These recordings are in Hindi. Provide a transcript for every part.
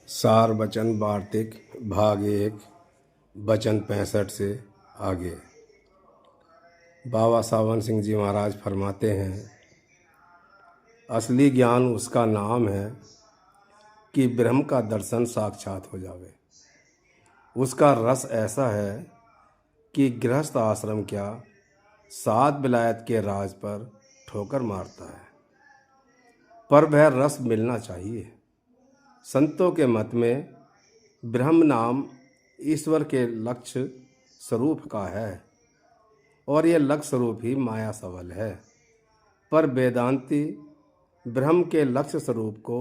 सार वचन वार्तिक भाग 1 वचन 65 से आगे। बाबा सावन सिंह जी महाराज फरमाते हैं, असली ज्ञान उसका नाम है कि ब्रह्म का दर्शन साक्षात हो जावे। उसका रस ऐसा है कि गृहस्थ आश्रम क्या 7 विलायत के राज पर ठोकर मारता है, पर वह रस मिलना चाहिए। संतों के मत में ब्रह्म नाम ईश्वर के लक्ष्य स्वरूप का है और यह लक्ष्य स्वरूप ही माया सबल है, पर वेदांती ब्रह्म के लक्ष्य स्वरूप को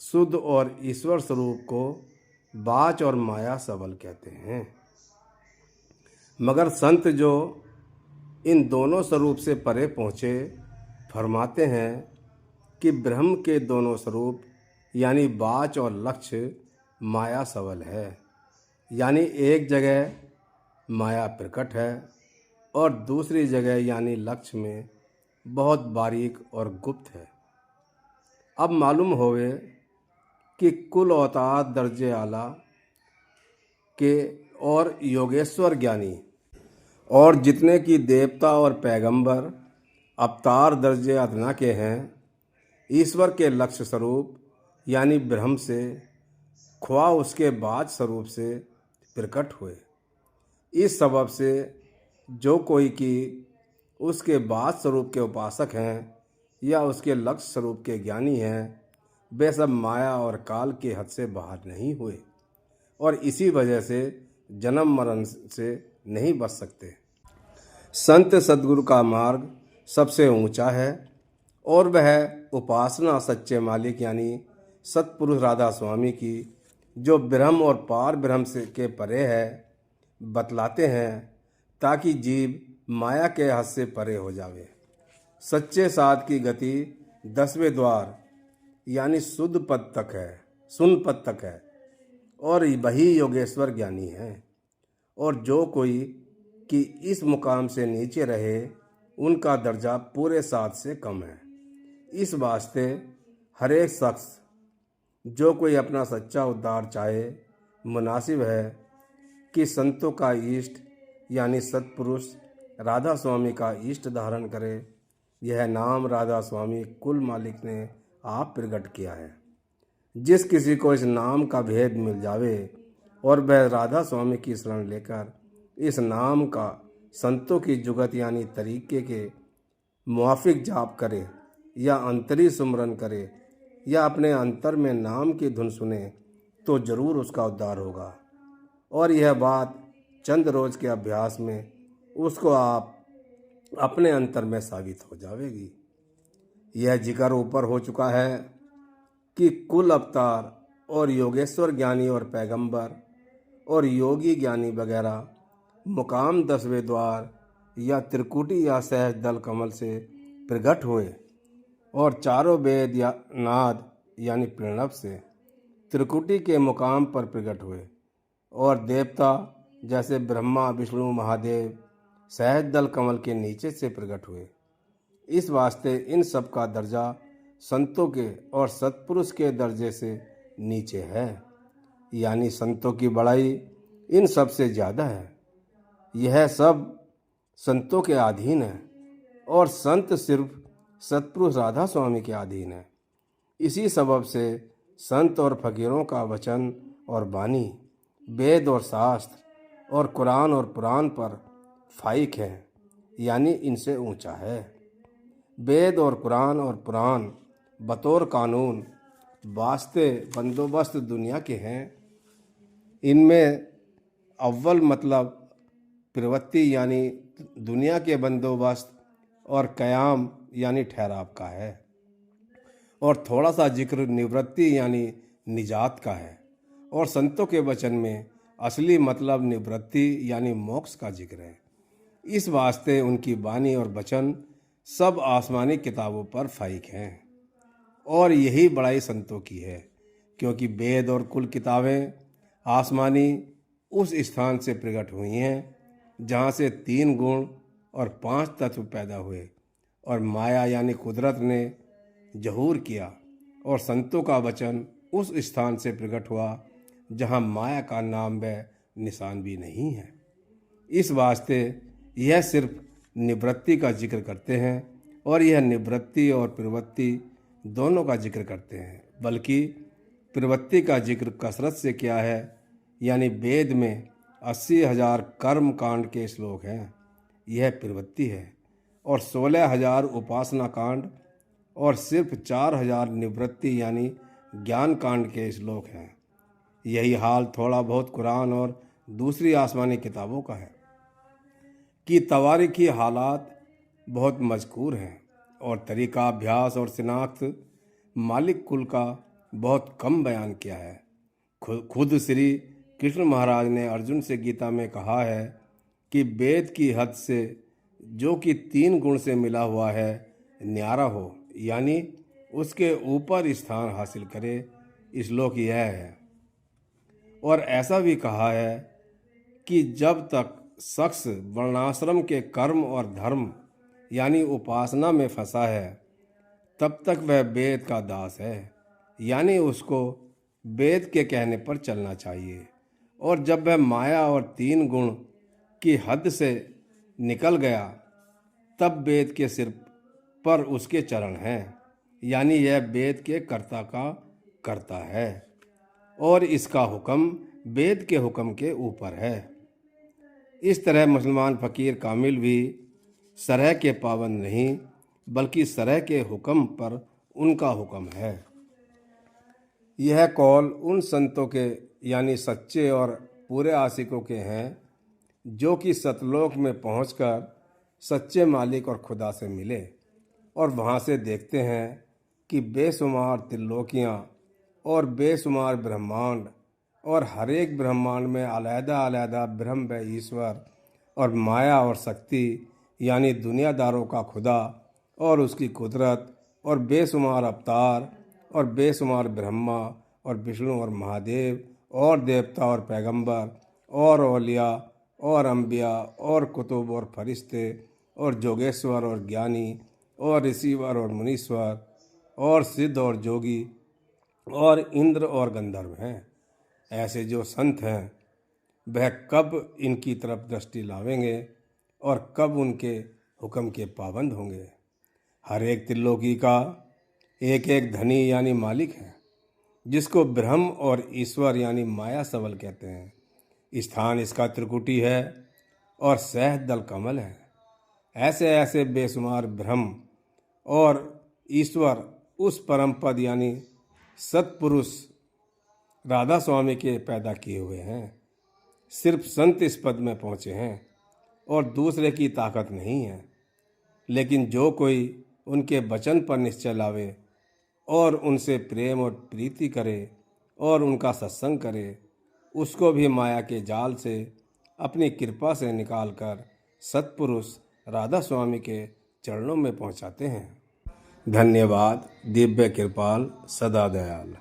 शुद्ध और ईश्वर स्वरूप को बाच और माया सबल कहते हैं। मगर संत जो इन दोनों स्वरूप से परे पहुँचे फरमाते हैं कि ब्रह्म के दोनों स्वरूप यानी बाच और लक्ष्य माया सबल है, यानी एक जगह माया प्रकट है और दूसरी जगह यानी लक्ष्य में बहुत बारीक और गुप्त है। अब मालूम होवे कि कुल अवतार दर्जे आला के और योगेश्वर ज्ञानी और जितने की देवता और पैगंबर अवतार दर्जे अदना के हैं, ईश्वर के लक्ष्य स्वरूप यानी ब्रह्म से ख्वा उसके बाच स्वरूप से प्रकट हुए। इस सबब से जो कोई कि उसके बाच स्वरूप के उपासक हैं या उसके लक्ष्य स्वरूप के ज्ञानी हैं, वे सब माया और काल के हद से बाहर नहीं हुए और इसी वजह से जन्म मरण से नहीं बच सकते। संत सद्गुरु का मार्ग सबसे ऊंचा है और वह उपासना सच्चे मालिक यानी सतपुरुष राधा स्वामी की, जो ब्रह्म और पार ब्रह्म से के परे है, बतलाते हैं ताकि जीव माया के हद से परे हो जावे। सच्चे साध की गति 10वें द्वार यानी शुद्ध पद तक है, सुन पद तक है और वही योगेश्वर ज्ञानी है। और जो कोई कि इस मुकाम से नीचे रहे, उनका दर्जा पूरे साध से कम है। इस वास्ते हर एक शख्स जो कोई अपना सच्चा उद्धार चाहे, मुनासिब है कि संतों का इष्ट यानी सतपुरुष राधा स्वामी का इष्ट धारण करे। यह नाम राधा स्वामी कुल मालिक ने आप प्रकट किया है। जिस किसी को इस नाम का भेद मिल जावे और वह राधा स्वामी की शरण लेकर इस नाम का संतों की जुगत यानी तरीके के मुआफिक जाप करे या अंतरी सुमरन करे या अपने अंतर में नाम की धुन सुने, तो जरूर उसका उद्धार होगा। और यह बात चंद रोज के अभ्यास में उसको आप अपने अंतर में साबित हो जाएगी। यह जिक्र ऊपर हो चुका है कि कुल अवतार और योगेश्वर ज्ञानी और पैगंबर और योगी ज्ञानी वगैरह मुकाम 10वें द्वार या त्रिकुटी या सहज दल कमल से प्रकट हुए और चारों वेद या नाद यानी प्रणव से त्रिकुटी के मुकाम पर प्रकट हुए और देवता जैसे ब्रह्मा विष्णु महादेव सहज दल कमल के नीचे से प्रकट हुए। इस वास्ते इन सब का दर्जा संतों के और सत्पुरुष के दर्जे से नीचे है, यानी संतों की बड़ाई इन सब से ज़्यादा है। यह सब संतों के अधीन है और संत सिर्फ सतपुरुष राधा स्वामी के अधीन है। इसी सबब से संत और फकीरों का वचन और वाणी, वेद और शास्त्र और कुरान और पुराण पर फाइक है, यानी इनसे ऊंचा है। वेद और कुरान और पुराण बतौर कानून वास्ते बंदोबस्त दुनिया के हैं। इनमें अव्वल मतलब प्रवृत्ति यानी दुनिया के बंदोबस्त और कयाम यानी ठहराव का है और थोड़ा सा जिक्र निवृत्ति यानी निजात का है। और संतों के वचन में असली मतलब निवृत्ति यानी मोक्ष का जिक्र है। इस वास्ते उनकी वाणी और वचन सब आसमानी किताबों पर फाइक हैं और यही बड़ाई संतों की है, क्योंकि वेद और कुल किताबें आसमानी उस स्थान से प्रकट हुई हैं जहाँ से 3 गुण और 5 तत्व पैदा हुए और माया यानी कुदरत ने जहूर किया। और संतों का वचन उस स्थान से प्रकट हुआ जहाँ माया का नाम व निशान भी नहीं है। इस वास्ते यह सिर्फ निवृत्ति का जिक्र करते हैं और यह निवृत्ति और प्रवृत्ति दोनों का जिक्र करते हैं, बल्कि प्रवृत्ति का जिक्र कसरत से किया है। यानी वेद में 80,000 कर्म कांड के श्लोक हैं, यह प्रवृत्ति है, और 16,000 उपासना कांड और सिर्फ 4,000 निवृत्ति यानी ज्ञान कांड के श्लोक हैं। यही हाल थोड़ा बहुत कुरान और दूसरी आसमानी किताबों का है कि तवारीखी हालात बहुत मजकूर हैं और तरीका अभ्यास और शिनाख्त मालिक कुल का बहुत कम बयान किया है। खुद श्री कृष्ण महाराज ने अर्जुन से गीता में कहा है कि वेद की हद से जो कि 3 गुण से मिला हुआ है न्यारा हो, यानी उसके ऊपर स्थान हासिल करे। श्लोक यह है। और ऐसा भी कहा है कि जब तक शख्स वर्णाश्रम के कर्म और धर्म यानी उपासना में फंसा है तब तक वह वेद का दास है, यानी उसको वेद के कहने पर चलना चाहिए। और जब वह माया और 3 गुण की हद से निकल गया तब वेद के सिर पर उसके चरण हैं, यानी यह वेद के कर्ता का कर्ता है और इसका हुक्म वेद के हुक्म के ऊपर है। इस तरह मुसलमान फ़कीर कामिल भी शरह के पाबंद नहीं, बल्कि शरह के हुक्म पर उनका हुक्म है। यह कौल उन संतों के यानी सच्चे और पूरे आशिकों के हैं जो कि सतलोक में पहुंचकर सच्चे मालिक और खुदा से मिले और वहां से देखते हैं कि बेशुमार त्रिलोकियां और बेशुमार ब्रह्मांड और हर एक ब्रह्मांड में अलहदा-अलहदा ब्रह्म व ईश्वर और माया और शक्ति यानी दुनियादारों का खुदा और उसकी कुदरत और बेशुमार अवतार और बेशुमार ब्रह्मा और विष्णु और महादेव और देवता और पैगंबर और औलिया और अंबिया और कुतुब और फरिश्ते और जोगेश्वर और ज्ञानी और ऋषिवर और मुनीश्वर और सिद्ध और जोगी और इंद्र और गंधर्व हैं। ऐसे जो संत हैं वह कब इनकी तरफ दृष्टि लावेंगे और कब उनके हुक्म के पाबंद होंगे। हर एक त्रिलोकी का एक एक धनी यानी मालिक है जिसको ब्रह्म और ईश्वर यानी माया सबल कहते हैं। स्थान इसका त्रिकुटी है और सहज दल कमल है। ऐसे ऐसे बेशुमार ब्रह्म और ईश्वर उस परम पद यानी सत्पुरुष राधा स्वामी के पैदा किए हुए हैं। सिर्फ संत इस पद में पहुँचे हैं और दूसरे की ताकत नहीं है। लेकिन जो कोई उनके वचन पर निश्चय लावे और उनसे प्रेम और प्रीति करे और उनका सत्संग करे, उसको भी माया के जाल से अपनी कृपा से निकालकर सत्पुरुष राधा स्वामी के चरणों में पहुंचाते हैं। धन्यवाद। दिव्य कृपाल सदा दयाल।